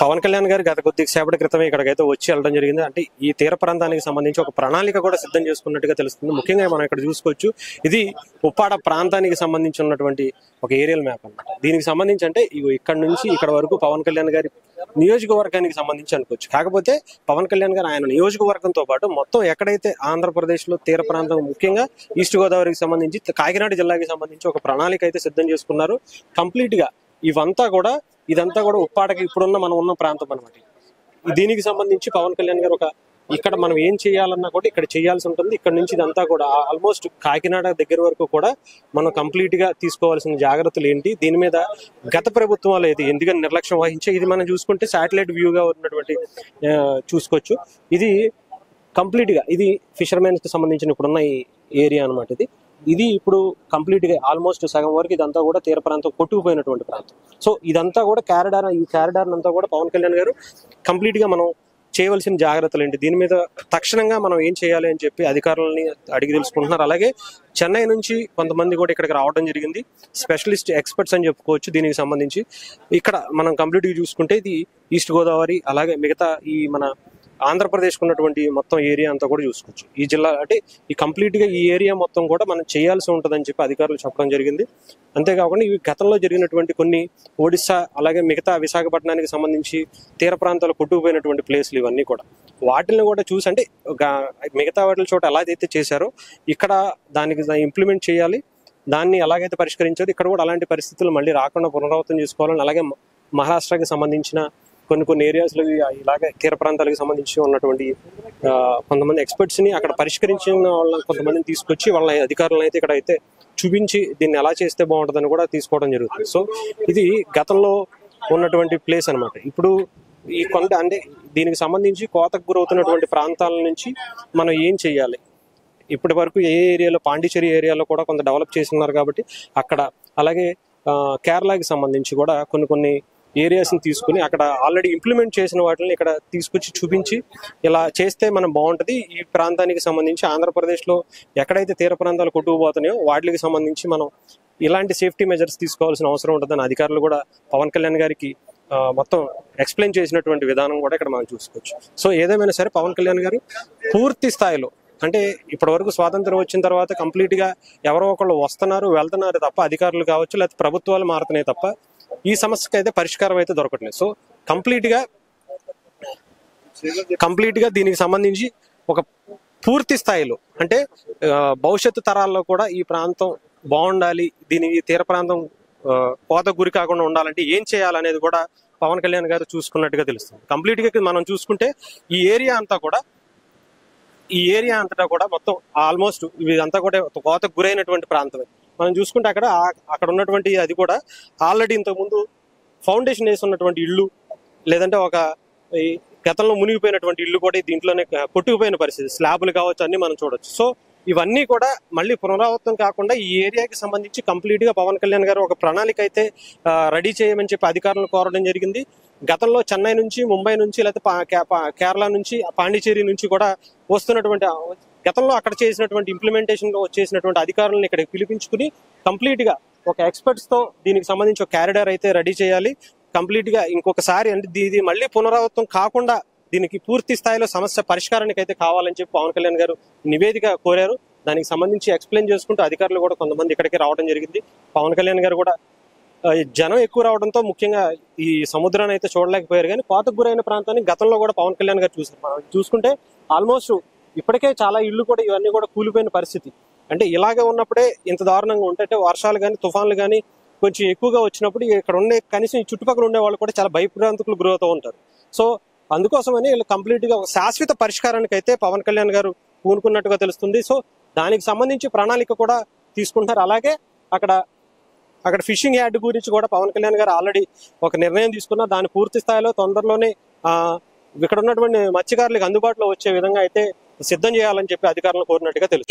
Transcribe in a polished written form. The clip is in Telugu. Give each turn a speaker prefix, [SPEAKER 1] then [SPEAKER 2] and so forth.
[SPEAKER 1] పవన్ కళ్యాణ్ గారు గత కొద్దిసేపటి క్రితమే ఇక్కడికైతే వచ్చి వెళ్ళడం జరిగింది. అంటే ఈ తీర ప్రాంతానికి సంబంధించి ఒక ప్రణాళిక కూడా సిద్ధం చేసుకున్నట్టుగా తెలుస్తుంది. ముఖ్యంగా మనం ఇక్కడ చూసుకోవచ్చు, ఇది ఉప్పాడ ప్రాంతానికి సంబంధించి ఉన్నటువంటి ఒక ఏరియల్ మ్యాప్ అన్నమాట. దీనికి సంబంధించి అంటే ఇక్కడ నుంచి ఇక్కడ వరకు పవన్ కళ్యాణ్ గారి నియోజకవర్గానికి సంబంధించి అనుకోవచ్చు. కాకపోతే పవన్ కళ్యాణ్ గారు ఆయన నియోజకవర్గంతో పాటు మొత్తం ఎక్కడైతే ఆంధ్రప్రదేశ్ లో తీర ప్రాంతం, ముఖ్యంగా ఈస్ట్ గోదావరికి సంబంధించి కాకినాడ జిల్లాకి సంబంధించి ఒక ప్రణాళిక అయితే సిద్ధం చేసుకున్నారు. కంప్లీట్ గా ఇదంతా కూడా ఉప్పాడకి ఇప్పుడున్న మనం ఉన్న ప్రాంతం అనమాట. దీనికి సంబంధించి పవన్ కళ్యాణ్ గారు ఇక్కడ మనం ఏం చేయాలన్నా కూడా ఇక్కడ చేయాల్సి ఉంటుంది. ఇక్కడ నుంచి ఇదంతా కూడా ఆల్మోస్ట్ కాకినాడ దగ్గర వరకు కూడా మనం కంప్లీట్ గా తీసుకోవాల్సిన జాగ్రత్తలు ఏంటి, దీని మీద గత ప్రభుత్వాలు అయితే ఎందుకని నిర్లక్ష్యం వహించే, ఇది మనం చూసుకుంటే శాటిలైట్ వ్యూగా ఉన్నటువంటి చూసుకోవచ్చు. ఇది కంప్లీట్ గా ఇది ఫిషర్మెన్స్ కి సంబంధించిన ఇప్పుడున్న ఈ ఏరియా అనమాట. ఇది ఇప్పుడు కంప్లీట్ గా ఆల్మోస్ట్ సగం వరకు ఇదంతా కూడా తీర ప్రాంతం కొట్టుకుపోయినటువంటి ప్రాంతం. సో ఇదంతా కూడా ఈ కారిడార్ అంతా కూడా పవన్ కళ్యాణ్ గారు కంప్లీట్ గా మనం చేయవలసిన జాగ్రత్తలు ఏంటి, దీని మీద తక్షణంగా మనం ఏం చేయాలి అని చెప్పి అధికారులని అడిగి తెలుసుకుంటున్నారు. అలాగే చెన్నై నుంచి కొంతమంది కూడా ఇక్కడికి రావడం జరిగింది, స్పెషలిస్ట్ ఎక్స్పర్ట్స్ అని చెప్పుకోవచ్చు. దీనికి సంబంధించి ఇక్కడ మనం కంప్లీట్ గా చూసుకుంటే ఇది ఈస్ట్ గోదావరి, అలాగే మిగతా ఈ మన ఆంధ్రప్రదేశ్ ఉన్నటువంటి మొత్తం ఏరియా అంతా కూడా చూసుకోవచ్చు. ఈ జిల్లా అంటే ఈ కంప్లీట్ గా ఈ ఏరియా మొత్తం కూడా మనం చేయాల్సి ఉంటుందని చెప్పి అధికారులు చెప్పడం జరిగింది. అంతేకాకుండా ఇవి గతంలో జరిగినటువంటి కొన్ని ఒడిశా, అలాగే మిగతా విశాఖపట్నానికి సంబంధించి తీర ప్రాంతాలు కొట్టుకుపోయినటువంటి ప్లేస్లు ఇవన్నీ కూడా, వాటిని కూడా చూసి అంటే మిగతా వాటి చోట ఎలాగైతే చేశారో ఇక్కడ దానికి ఇంప్లిమెంట్ చేయాలి, దాన్ని ఎలాగైతే పరిష్కరించారు ఇక్కడ కూడా అలాంటి పరిస్థితులు మళ్ళీ రాకుండా పునరావృతం చేసుకోవాలని, అలాగే మహారాష్ట్రకి సంబంధించిన కొన్ని ఏరియాస్లో ఇలాగే తీర ప్రాంతాలకు సంబంధించి ఉన్నటువంటి కొంతమంది ఎక్స్పర్ట్స్ ని అక్కడ పరిష్కరించిన వాళ్ళ కొంతమందిని తీసుకొచ్చి వాళ్ళ అధికారులను అయితే ఇక్కడ అయితే చూపించి దీన్ని ఎలా చేస్తే బాగుంటుందని కూడా తీసుకోవడం జరుగుతుంది. సో ఇది గతంలో ఉన్నటువంటి ప్లేస్ అనమాట. ఇప్పుడు ఈ అంటే దీనికి సంబంధించి కోతకు గురవుతున్నటువంటి ప్రాంతాల నుంచి మనం ఏం చేయాలి, ఇప్పటి వరకు ఏ ఏరియాలో పాండిచేరి ఏరియాలో కూడా కొంత డెవలప్ చేస్తున్నారు కాబట్టి అక్కడ, అలాగే కేరళకి సంబంధించి కూడా కొన్ని ఏరియాస్ని తీసుకుని అక్కడ ఆల్రెడీ ఇంప్లిమెంట్ చేసిన వాటిని ఇక్కడ తీసుకొచ్చి చూపించి ఇలా చేస్తే మనం బాగుంటుంది. ఈ ప్రాంతానికి సంబంధించి ఆంధ్రప్రదేశ్లో ఎక్కడైతే తీర ప్రాంతాలు కొట్టుకుపోతున్నాయో వాటికి సంబంధించి మనం ఇలాంటి సేఫ్టీ మెజర్స్ తీసుకోవాల్సిన అవసరం ఉంటుందని అధికారులు కూడా పవన్ కళ్యాణ్ గారికి మొత్తం ఎక్స్ప్లెయిన్ చేసినటువంటి విధానం కూడా ఇక్కడ మనం చూసుకోవచ్చు. సో ఏదేమైనా సరే పవన్ కళ్యాణ్ గారు పూర్తి స్థాయిలో అంటే ఇప్పటి వరకు స్వాతంత్రం వచ్చిన తర్వాత కంప్లీట్ గా ఎవరో ఒకళ్ళు వస్తున్నారు వెళ్తున్నారు తప్ప, అధికారులు కావచ్చు లేకపోతే ప్రభుత్వాలు మారుతున్నాయి తప్ప ఈ సమస్యకి అయితే పరిష్కారం అయితే దొరకట్లేదు. సో కంప్లీట్ గా దీనికి సంబంధించి ఒక పూర్తి స్థాయిలో అంటే భవిష్యత్తు తరాల్లో కూడా ఈ ప్రాంతం బాగుండాలి, దీనికి తీర ప్రాంతం కోతకు గురి కాకుండా ఉండాలంటే ఏం చేయాలనేది కూడా పవన్ కళ్యాణ్ గారు చూసుకున్నట్టుగా తెలుస్తుంది. కంప్లీట్ గా మనం చూసుకుంటే ఈ ఏరియా అంతటా కూడా మొత్తం ఆల్మోస్ట్ ఇదంతా కూడా కోతకు గురైనటువంటి ప్రాంతమే. మనం చూసుకుంటే అక్కడ ఉన్నటువంటి అది కూడా ఆల్రెడీ ఇంతకుముందు ఫౌండేషన్ వేసి ఉన్నటువంటి ఇళ్ళు, లేదంటే ఒక గతంలో మునిగిపోయినటువంటి ఇళ్ళు కూడా దీంట్లోనే కొట్టుకుపోయిన పరిస్థితి, స్లాబులు కావచ్చు అన్ని మనం చూడొచ్చు. సో ఇవన్నీ కూడా మళ్ళీ పునరావృతం కాకుండా ఈ ఏరియాకి సంబంధించి కంప్లీట్ గా పవన్ కళ్యాణ్ గారు ఒక ప్రణాళిక అయితే రెడీ చేయమని చెప్పి అధికారులను కోరడం జరిగింది. గతంలో చెన్నై నుంచి, ముంబై నుంచి, లేకపోతే కేరళ నుంచి, పాండిచేరి నుంచి కూడా వస్తున్నటువంటి గతంలో అక్కడ చేసినటువంటి ఇంప్లిమెంటేషన్ లో వచ్చేసినటువంటి అధికారులను ఇక్కడ పిలిపించుకుని కంప్లీట్ గా ఒక ఎక్స్పర్ట్స్ తో దీనికి సంబంధించి ఒక కారిడార్ అయితే రెడీ చేయాలి. కంప్లీట్ గా ఇంకొకసారి అంటే ఇది మళ్ళీ పునరావృతం కాకుండా దీనికి పూర్తి స్థాయిలో సమస్య పరిష్కారానికి అయితే కావాలని చెప్పి పవన్ కళ్యాణ్ గారు నివేదిక కోరారు. దానికి సంబంధించి ఎక్స్ప్లెయిన్ చేసుకుంటూ అధికారులు కూడా కొంతమంది ఇక్కడికి రావడం జరిగింది. పవన్ కళ్యాణ్ గారు కూడా జనం ఎక్కువ రావడంతో ముఖ్యంగా ఈ సముద్రాన్ని అయితే చూడలేకపోయారు, కానీ కోతకు గురైన ప్రాంతాన్ని గతంలో కూడా పవన్ కళ్యాణ్ గారు చూసుకుంటే ఆల్మోస్ట్ ఇప్పటికే చాలా ఇళ్ళు కూడా ఇవన్నీ కూడా కూలిపోయిన పరిస్థితి. అంటే ఇలాగే ఉన్నప్పుడే ఇంత దారుణంగా ఉంటే వర్షాలు కానీ తుఫాన్లు కానీ కొంచెం ఎక్కువగా వచ్చినప్పుడు ఇక్కడ ఉండే కనీసం ఈ చుట్టుపక్కల ఉండే వాళ్ళు కూడా చాలా భయభ్రాంతులు గురవుతూ ఉంటారు. సో అందుకోసమని వీళ్ళు కంప్లీట్ గా శాశ్వత పరిష్కారానికి అయితే పవన్ కళ్యాణ్ గారు పూనుకున్నట్టుగా తెలుస్తుంది. సో దానికి సంబంధించి ప్రణాళిక కూడా తీసుకుంటారు. అలాగే అక్కడ ఫిషింగ్ యార్డ్ గురించి కూడా పవన్ కళ్యాణ్ గారు ఆల్రెడీ ఒక నిర్ణయం తీసుకున్నారు. దాని పూర్తి స్థాయిలో తొందరలోనే ఇక్కడ ఉన్నటువంటి మత్స్యకారులకు అందుబాటులో వచ్చే విధంగా అయితే సిద్ధం చేయాలని చెప్పి అధికారులను కోరినట్టుగా తెలుసు.